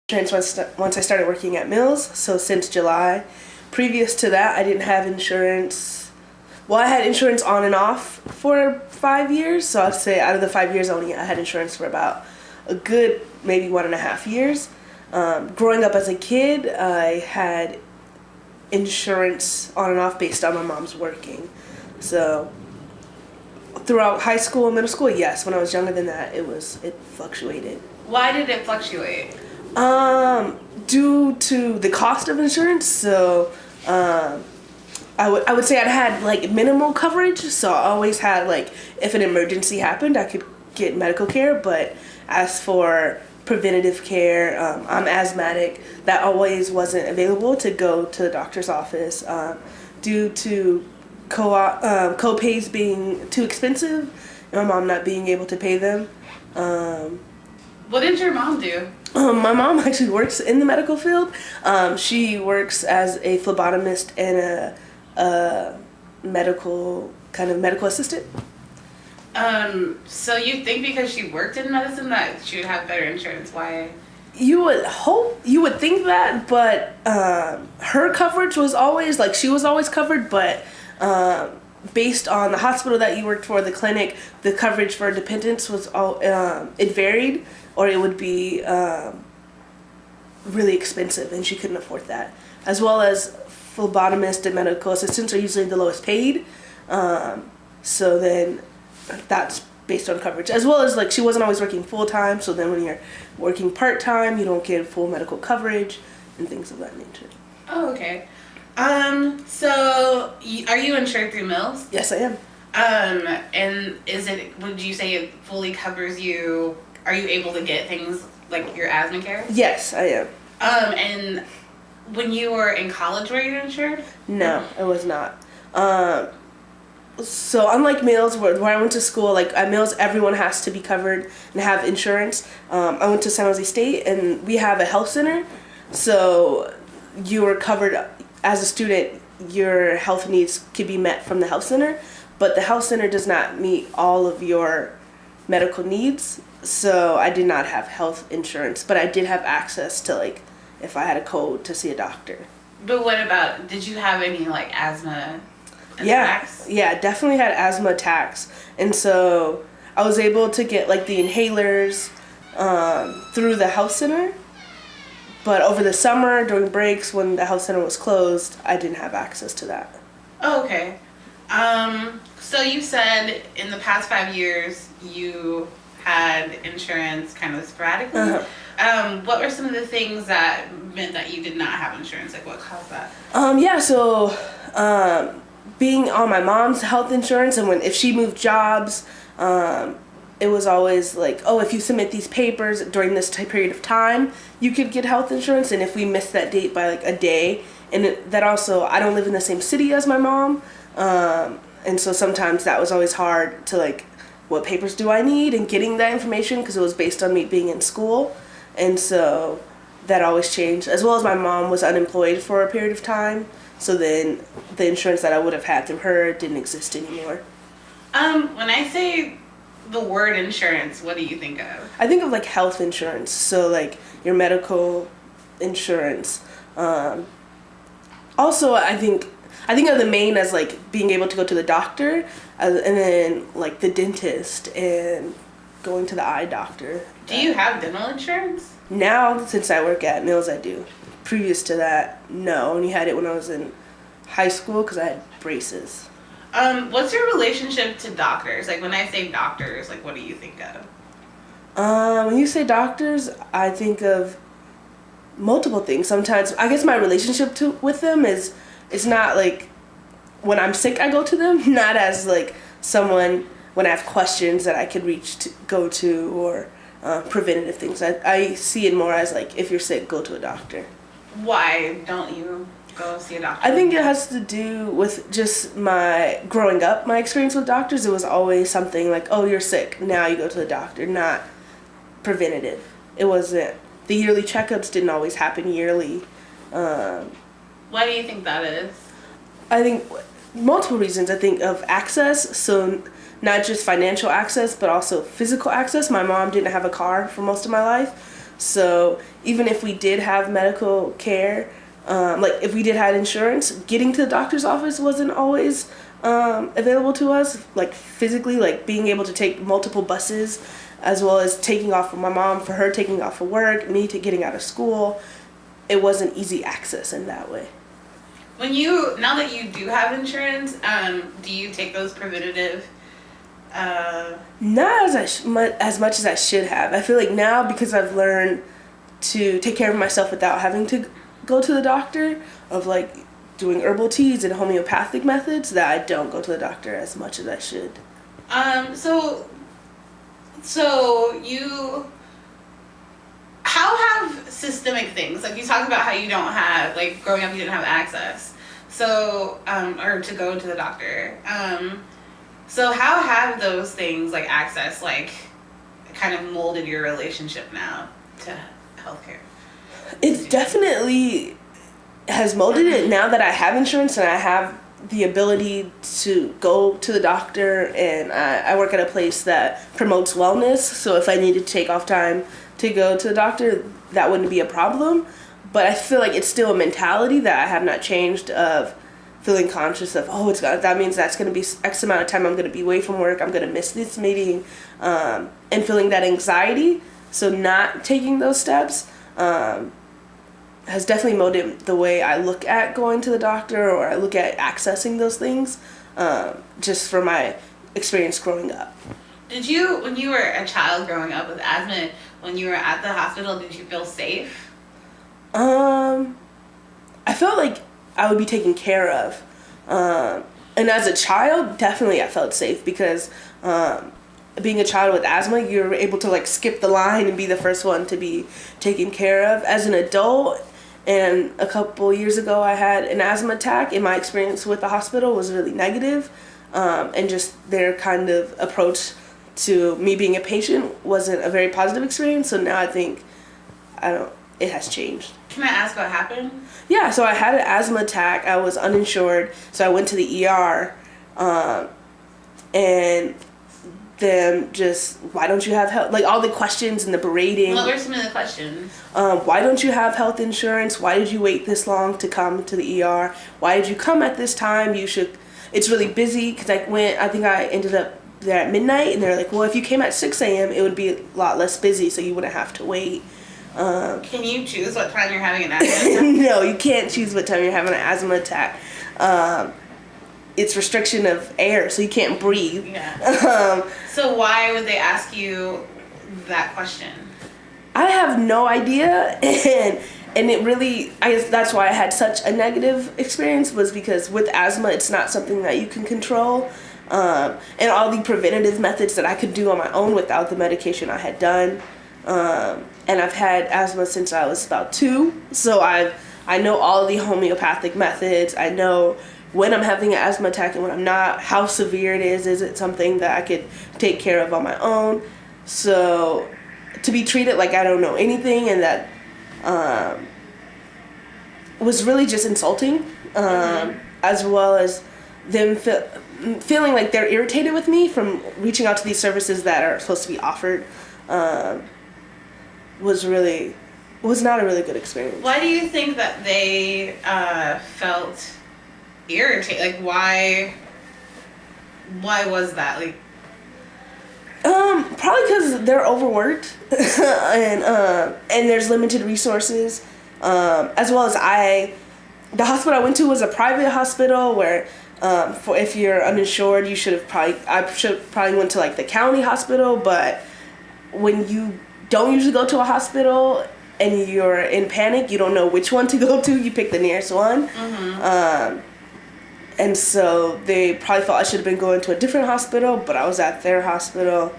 insurance once I started working at Mills, so since July. Previous to that, I didn't have insurance. Well, I had insurance on and off for 5 years, so I'd say out of the 5 years, I had insurance for about a good maybe 1.5 years. Growing up as a kid, I had insurance on and off based on my mom's working. So throughout high school and middle school, yes. When I was younger than that, it fluctuated. Why did it fluctuate? Due to the cost of insurance. So I would say I'd had like minimal coverage, so I always had like, if an emergency happened, I could get medical care. But as for preventative care, I'm asthmatic. That always wasn't available to go to the doctor's office due to co-pays being too expensive and my mom not being able to pay them. What did your mom do? My mom actually works in the medical field. She works as a phlebotomist and a medical assistant. So you think because she worked in medicine that she would have better insurance? Why? You would think that, but her coverage was always, like, she was always covered, but based on the hospital that you worked for, the clinic, the coverage for dependents was it varied, or it would be really expensive, and she couldn't afford that. As well as phlebotomists and medical assistants are usually the lowest paid, so then that's based on coverage. As well as, like, she wasn't always working full-time, so then when you're working part-time, you don't get full medical coverage and things of that nature. Oh, okay. Are you insured through Mills? Yes, I am. And would you say it fully covers you? Are you able to get things like your asthma care? Yes, I am. And when you were in college, were you insured? No, I was not. So unlike Mills, where I went to school, like at Mills, everyone has to be covered and have insurance. I went to San Jose State, and we have a health center. So you were covered as a student. Your health needs could be met from the health center, but the health center does not meet all of your medical needs. So I did not have health insurance, but I did have access to, like, if I had a code to see a doctor. But what about, did you have any like asthma attacks? Yeah, definitely had asthma attacks. And so I was able to get like the inhalers through the health center. But over the summer, during breaks, when the health center was closed, I didn't have access to that. Oh, okay. So you said in the past 5 years you had insurance kind of sporadically. Uh-huh. What were some of the things that meant that you did not have insurance? Like, what caused that? Being on my mom's health insurance, and if she moved jobs, it was always like, oh, if you submit these papers during this period of time, you could get health insurance. And if we missed that date by like a day, that also, I don't live in the same city as my mom, and so sometimes that was always hard to, like, what papers do I need, and getting that information, because it was based on me being in school. And so that always changed, as well as my mom was unemployed for a period of time, so then the insurance that I would have had through her didn't exist anymore. When I say the word insurance, what do you think of? I think of like health insurance, so like your medical insurance. Also, I think of the main as like being able to go to the doctor, and then like the dentist and going to the eye doctor. Do you have dental insurance? Now, since I work at Mills, I do. Previous to that, no. I only had it when I was in high school because I had braces. What's your relationship to doctors? Like, when I say doctors, like, what do you think of? When you say doctors, I think of multiple things. Sometimes, I guess my relationship with them is, it's not like when I'm sick I go to them, not as like someone when I have questions that I could go to, or preventative things. I see it more as like, if you're sick, go to a doctor. Why don't you go see a doctor? I think it has to do with just my growing up, my experience with doctors. It was always something like, oh, you're sick, now you go to the doctor, not preventative. It wasn't, the yearly checkups didn't always happen yearly. Why do you think that is? I think multiple reasons. I think of access, so not just financial access, but also physical access. My mom didn't have a car for most of my life, So even if we did have medical care, like if we did have insurance, getting to the doctor's office wasn't always available to us, like physically, like being able to take multiple buses, as well as taking off for my mom, for her taking off for work, me to getting out of school. It wasn't easy access in that way. Now that you do have insurance, do you take those preventative? Not as much as I should have. I feel like now, because I've learned to take care of myself without having to go to the doctor, of like doing herbal teas and homeopathic methods, that I don't go to the doctor as much as I should. How have systemic things, like you talked about how you don't have, like growing up you didn't have access, or to go to the doctor. So how have those things, like access, like kind of molded your relationship now to healthcare? It definitely has molded it now that I have insurance and I have the ability to go to the doctor, and I work at a place that promotes wellness, so if I need to take off time to go to the doctor, that wouldn't be a problem. But I feel like it's still a mentality that I have not changed, of feeling conscious of, that means that's going to be X amount of time I'm going to be away from work, I'm going to miss this meeting, and feeling that anxiety. So not taking those steps has definitely molded the way I look at going to the doctor, or I look at accessing those things, just from my experience growing up. Did you, when you were a child growing up with asthma, when you were at the hospital, did you feel safe? I felt like I would be taken care of. And as a child, definitely I felt safe, because being a child with asthma, you're able to like skip the line and be the first one to be taken care of. As an adult, and a couple years ago I had an asthma attack, and my experience with the hospital was really negative. And just their kind of approach to me being a patient wasn't a very positive experience. So now I think it has changed. Can I ask what happened? Yeah, so I had an asthma attack. I was uninsured, so I went to the ER, and them just, why don't you have health, like all the questions and the berating. What were some of the questions? Why don't you have health insurance? Why did you wait this long to come to the ER? Why did you come at this time? It's really busy, because I think I ended up there at midnight, and they're like, well, if you came at 6 a.m., it would be a lot less busy, so you wouldn't have to wait. Can you choose what time you're having an asthma attack? No, you can't choose what time you're having an asthma attack. It's restriction of air, so you can't breathe. Yeah. So why would they ask you that question? I have no idea, and it really, I guess that's why I had such a negative experience, was because with asthma, it's not something that you can control. And all the preventative methods that I could do on my own without the medication I had done. And I've had asthma since I was about 2, so I know all the homeopathic methods. I know when I'm having an asthma attack and when I'm not, how severe it is it something that I could take care of on my own. So to be treated like I don't know anything, and that was really just insulting, as well as them feeling like they're irritated with me from reaching out to these services that are supposed to be offered. Was not a really good experience. Why do you think that they felt irritated? Like, why was that? Like, probably because they're overworked, and there's limited resources, as well as the hospital I went to was a private hospital where, if you're uninsured, I should probably went to like the county hospital, but when you don't usually go to a hospital and you're in panic, you don't know which one to go to, you pick the nearest one. And so they probably thought I should have been going to a different hospital, but I was at their hospital.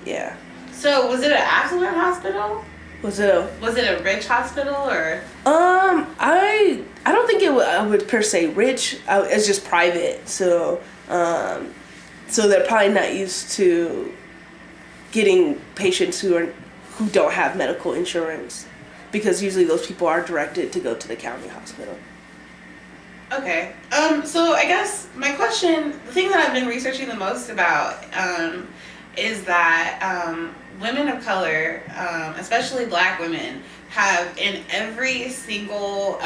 Yeah. So was it an affluent hospital? Was it a rich hospital, or? I don't think I would per se rich. It's just private, so they're probably not used to getting patients who don't have medical insurance, because usually those people are directed to go to the county hospital. Okay. So I guess my question, the thing that I've been researching the most about is that women of color, especially Black women, have in every single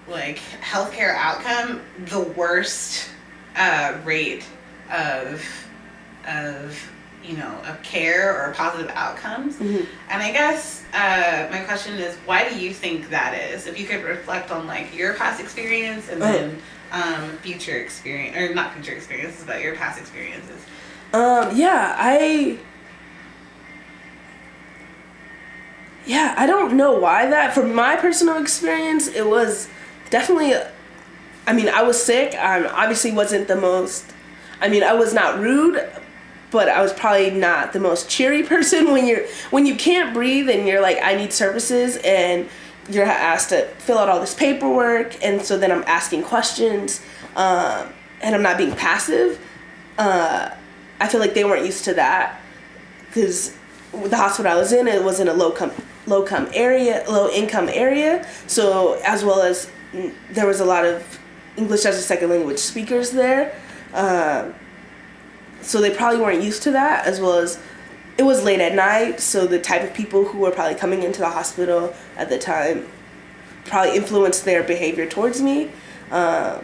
like healthcare outcome the worst rate of of care or positive outcomes. Mm-hmm. And I guess my question is, why do you think that is? If you could reflect on like your past experience and then future experience, or not future experiences, but your past experiences. I don't know why that. From my personal experience, it was definitely. I mean, I was sick. I obviously wasn't the most. I mean, I was not rude, but I was probably not the most cheery person when you can't breathe and you're like, I need services, and you're asked to fill out all this paperwork, and so then I'm asking questions, and I'm not being passive. I feel like they weren't used to that, because the hospital I was in, it was in a low income area, so as well as there was a lot of English as a second language speakers there. So they probably weren't used to that, as well as it was late at night, so the type of people who were probably coming into the hospital at the time probably influenced their behavior towards me. But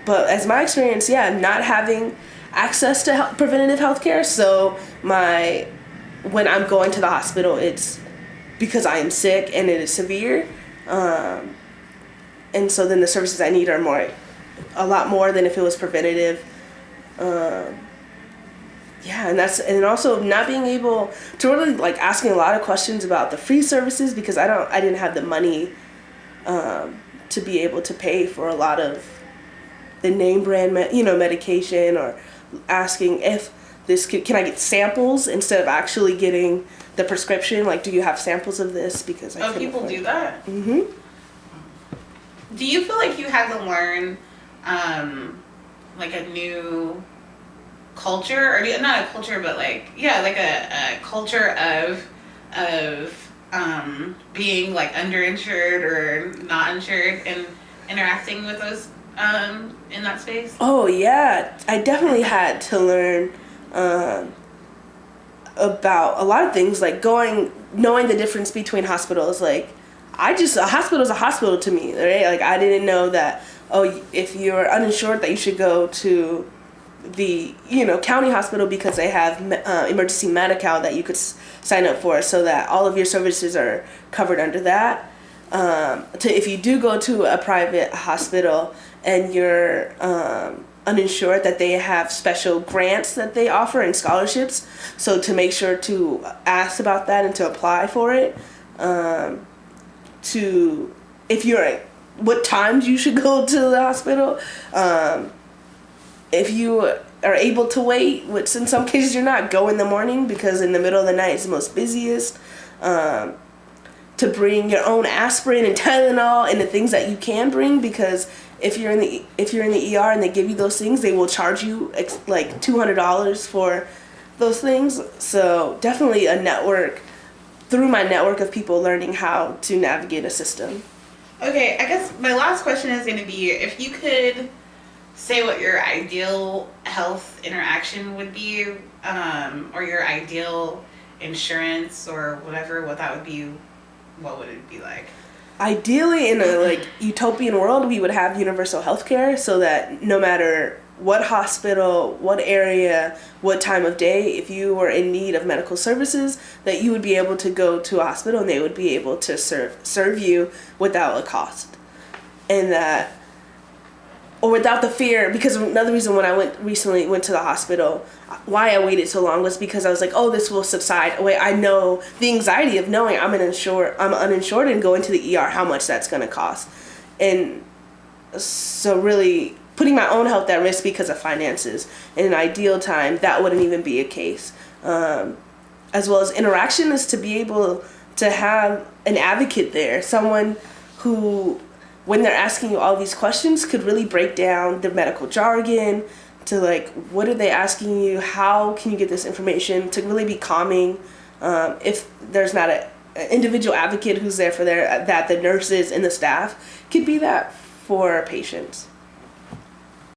as my experience, not having access to preventative health care, so when I'm going to the hospital, it's because I am sick and it is severe. And so then the services I need are a lot more than if it was preventative. And also not being able to really like asking a lot of questions about the free services, because I didn't have the money to be able to pay for a lot of the name brand medication, or asking if can I get samples instead of actually getting the prescription, like, do you have samples of this, because People do that. Mm-hmm. Do you feel like you had to learn like a new culture, or not a culture, but like a culture of being like underinsured or not insured and interacting with those in that space? Oh yeah, I definitely had to learn about a lot of things, like knowing the difference between hospitals. Like a hospital is a hospital to me, right? Like I didn't know that, if you're uninsured, that you should go to the county hospital because they have emergency Medi-Cal that you could sign up for, so that all of your services are covered under that. If you do go to a private hospital and you're uninsured, that they have special grants that they offer and scholarships, so to make sure to ask about that and to apply for it. What times you should go to the hospital, if you are able to wait, which in some cases you're not, go in the morning, because in the middle of the night is the most busiest. To bring your own aspirin and Tylenol and the things that you can bring, because if you're in the ER and they give you those things, they will charge you like $200 for those things. So definitely through my network of people, learning how to navigate a system. Okay, I guess my last question is going to be, if you could say what your ideal health interaction would be, or your ideal insurance or whatever, what that would be, what would it be like? Ideally, in a utopian world, we would have universal health care, so that no matter what hospital, what area, what time of day, if you were in need of medical services, that you would be able to go to a hospital and they would be able to serve you without a cost. And that, or without the fear, because another reason when I recently went to the hospital, why I waited so long was because I was like, this will subside. Wait, I know the anxiety of knowing I'm uninsured and going to the ER, how much that's going to cost. And so really putting my own health at risk because of finances. In an ideal time, that wouldn't even be a case. As well as interaction is to be able to have an advocate there, someone who, when they're asking you all these questions, could really break down the medical jargon to what are they asking you, how can you get this information, to really be calming. If there's not an individual advocate who's there that the nurses and the staff could be that for patients.